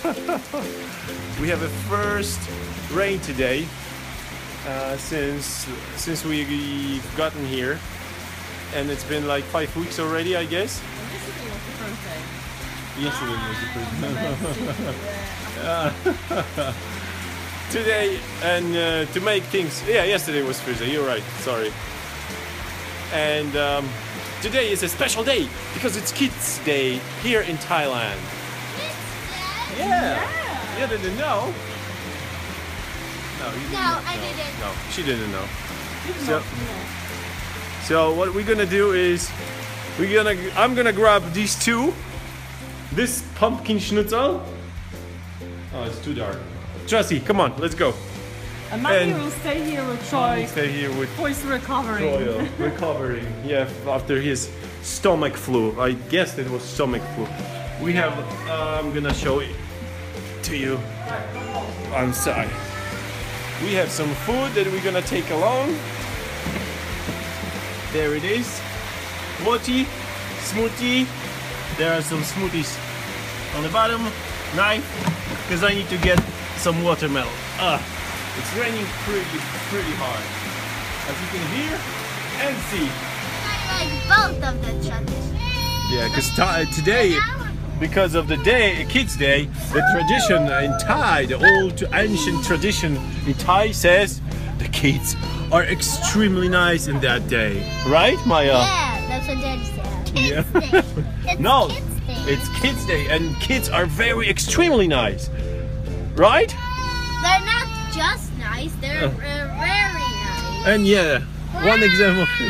We have a first rain today since we've gotten here, and it's been like 5 weeks already, I guess. Yesterday was the first day. Today, and to make things, yesterday was Thursday. You're right. Sorry. And today is a special day because it's Kids Day here in Thailand. Yeah. You didn't know? No, you didn't know. I didn't. No, she didn't know. So what we're gonna do is I'm gonna grab these two. This pumpkin schnitzel. Oh, it's too dark. Tracy, come on, let's go. And Maggie will stay here with Troy. Stay here with Troy's recovering. Troy, recovering. Yeah, after his stomach flu. I guess it was stomach flu. We have. I'm gonna show it to you. I'm sorry. We have some food that we're gonna take along. There it is. Mochi, smoothie. There are some smoothies on the bottom. Knife, because I need to get some watermelon. It's raining pretty hard, as you can hear and see. I like both of the traditions. Yeah, because today, because of the day, Kids Day, the tradition in Thai, the old ancient tradition in Thai says the kids are extremely nice in that day. Right, Maya? Yeah, that's what Daddy said. Kids Day. It's No, Kids Day. it's Kids Day, and kids are very extremely nice. Right? They're not just nice, they're very nice. And yeah, one example. He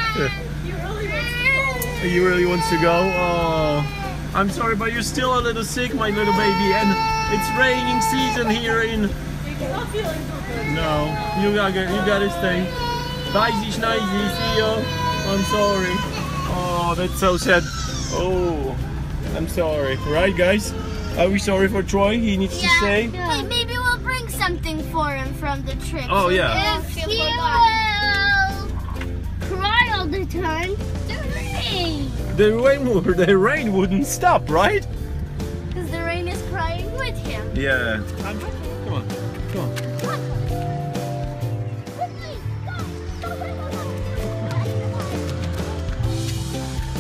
really wants to go. You really want to go? Oh, I'm sorry, but you're still a little sick, my little baby, and it's raining season here in. You're not feeling so good. No, you gotta stay. Bye, Zishnaizi, see you. I'm sorry. Oh, that's so sad. Oh, I'm sorry. Right, guys? Are we sorry for Troy? He needs to stay. Hey, maybe we'll bring something for him from the trip. Oh, yeah. If he will cry all the time, the The rain wouldn't stop, right? because the rain is crying with him. Yeah. Come on.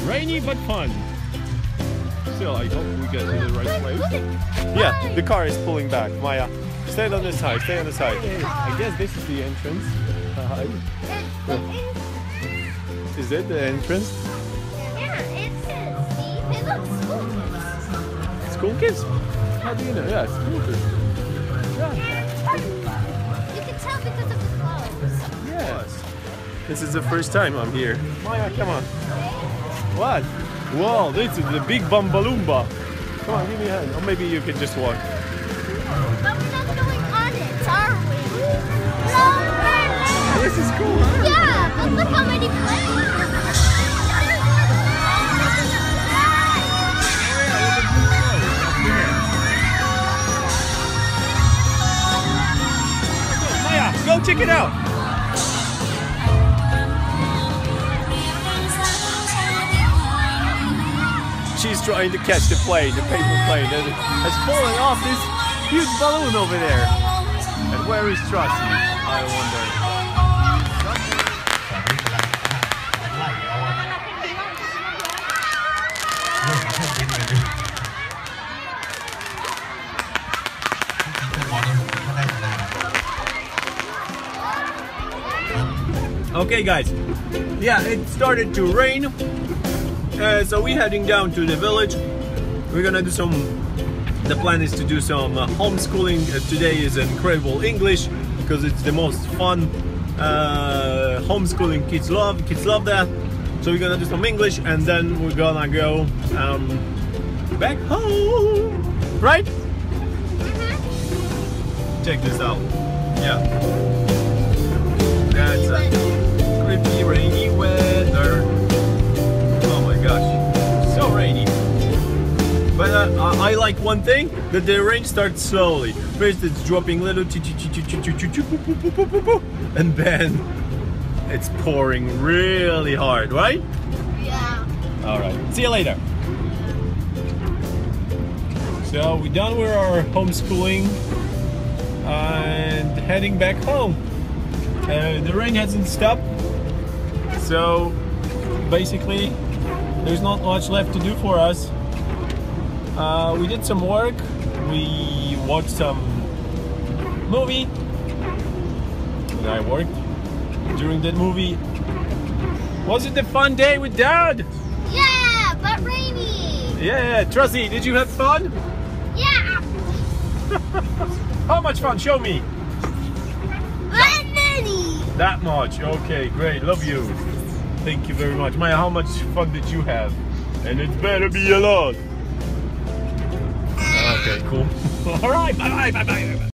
Rainy but fun. Still, I hope we get to the right place. Yeah, the car is pulling back. Maya, stand on this side. Stay on the side. I guess this is the entrance. Is it the entrance? Yeah, it says. See, they look school kids. School kids? How do you know? Yeah, school kids. Yeah. You can tell because of the clothes. Yes. This is the first time I'm here. Maya, come on. What? Whoa, this is the big Bumbalumba. Come on, give me a hand. Or maybe you can just walk. But we're not going on it, are we? No, we're This is cool, huh? Yeah, but look how many planes. Maya, go check it out. She's trying to catch the plane, the paper plane that has fallen off this huge balloon over there. And where is Trusty? I wonder. Okay, guys. Yeah, it started to rain. So we're heading down to the village. We're gonna do the plan is to do some homeschooling. Today is incredible English because it's the most fun homeschooling kids love that. So we're gonna do some English and then we're gonna go back home, right? Check this out. Yeah. That's creepy rainy weather. So rainy, but I like one thing, that the rain starts slowly. First it's dropping little, and then it's pouring really hard, right? Yeah. All right, see you later. So we're done with our homeschooling and heading back home. The rain hasn't stopped, so basically there's not much left to do for us. We did some work, we watched some movie, and I worked during that movie. Was it a fun day with Dad? Yeah, but rainy. Yeah, Trusty, did you have fun? Yeah. How much fun? Show me. That many. That much. Okay, great. Love you. Thank you very much. Maya, how much fun did you have? And it better be a lot. Okay, cool. All right. Bye-bye. Bye-bye.